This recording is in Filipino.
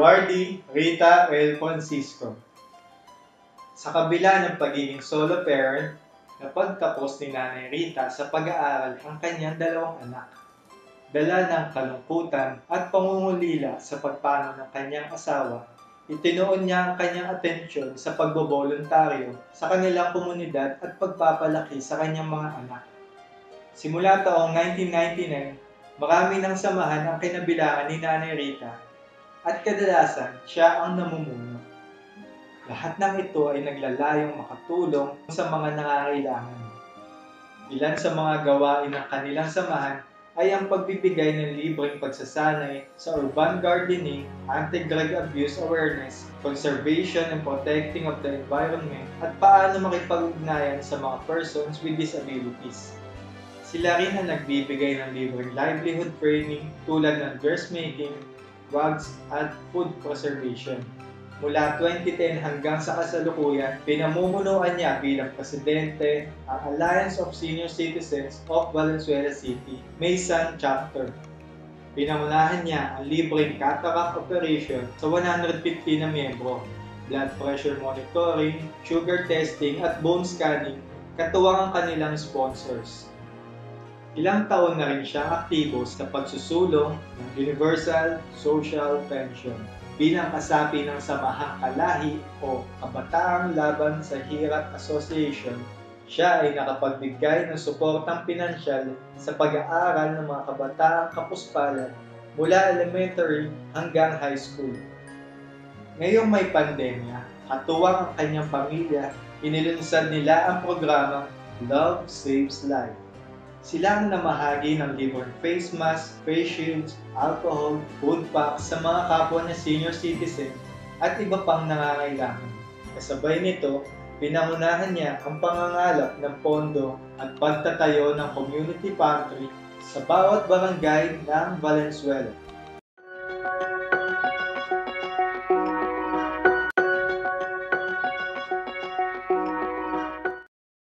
Awardee Rita L. Francisco. Sa kabila ng pagiging solo parent, napagtapos ni Nanay Rita sa pag-aaral ang kanyang dalawang anak. Dala ng kalungkutan at pangungulila sa pagpano ng kanyang asawa, itinuon niya ang kanyang atensyon sa pagboboluntaryo sa kanilang komunidad at pagpapalaki sa kanyang mga anak. Simula taong 1999, marami ng samahan ang kinabilangan ni Nanay Rita at kadalasan siya ang namumuno. Lahat ng ito ay naglalayong makatulong sa mga nangangailangan. Ilan sa mga gawain ng kanilang samahan ay ang pagbibigay ng libreng pagsasanay sa urban gardening, anti-drug abuse awareness, conservation and protecting of the environment, at paano makipag-ugnayan sa mga persons with disabilities. Sila rin ang nagbibigay ng libreng livelihood training tulad ng dressmaking, rugs, at food preservation. Mula 2010 hanggang sa kasalukuyan, pinamumunuan niya bilang presidente ang Alliance of Senior Citizens of Valenzuela City, Maysan Chapter. Pinangunahan niya ang libreng cataract operation sa 150 na miyembro, blood pressure monitoring, sugar testing at bone scanning, katuwang ang kanilang sponsors. Ilang taon na rin siyang aktibo sa pagsusulong ng Universal Social Pension. Bilang kasapi ng Samahang Kalahi o Kabataang Laban sa Hirap Association, siya ay nakapagbigay ng suportang pinansyal sa pag-aaral ng mga kabataang kapuspalan mula elementary hanggang high school. Ngayong may pandemya, katuwang ang kanyang pamilya, inilunsad nila ang programang Love Saves Life. Sila ang namahagi ng libreng face mask, face shields, alcohol, food packs sa mga kapwa na senior citizen at iba pang nangangailangan. Kasabay nito, pinangunahan niya ang pangangalap ng pondo at pagtatayo ng community pantry sa bawat barangay ng Valenzuela.